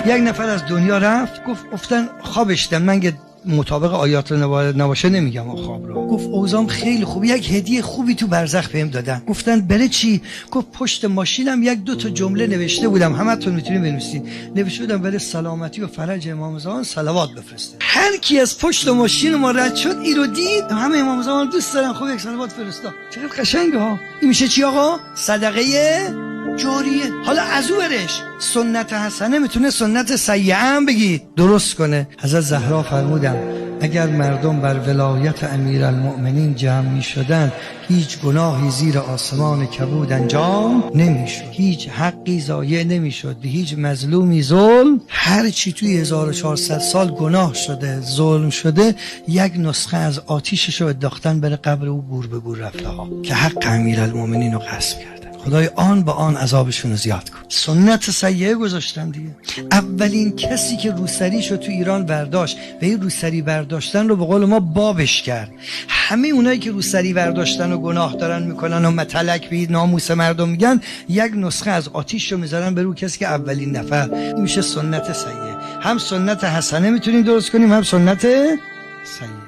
یک نفر از دنیا رفت، گفت افتن خوابش دیدم، من مطابق آیات نباشه نمیگم خواب رو. گفت اوضاعم خیلی خوب، یک هدیه خوبی تو برزخ بهم دادن. گفتن بره چی؟ گفت پشت ماشینم یک دو تا جمله نوشته بودم، همتون میتونید بنویسید، نوشته بودم برای سلامتی و فرج امام زمان صلوات بفرسته. هر کی از پشت ماشین ما رد شد این رو دید، همه امام زمان دوست دارن، خب یک صلوات فرستا. چقدر قشنگه ها. این میشه چی آقا؟ صدقه جاریه. حالا از او برش سنت حسنه میتونه سنت سیئه هم بگی درست کنه. حضرت زهرا فرمودن اگر مردم بر ولایت امیرالمؤمنین جمع می شدن هیچ گناهی زیر آسمان کبود انجام نمی شد، هیچ حقی ضایع نمی شد، به هیچ مظلومی ظلم. هر چی توی 1400 سال گناه شده، ظلم شده، یک نسخه از آتیشش رو انداختن بره قبر او، گور به گور رفته ها که حق امیرالمؤمنین رو غصب کرد. خدای آن با آن عذابشون رو زیاد کن. سنت سیئه گذاشتن دیگه. اولین کسی که روسریشو تو ایران برداشت و این روسری برداشتن رو به قول ما بابش کرد. همه اونایی که روسری برداشتن و گناه دارن میکنن و متلک به ناموس مردم میگن، یک نسخه از آتیش رو میذارن به رو کسی که اولین نفر. این میشه سنت سیئه. هم سنت حسنه میتونیم درست کنیم، هم سنت سیئه.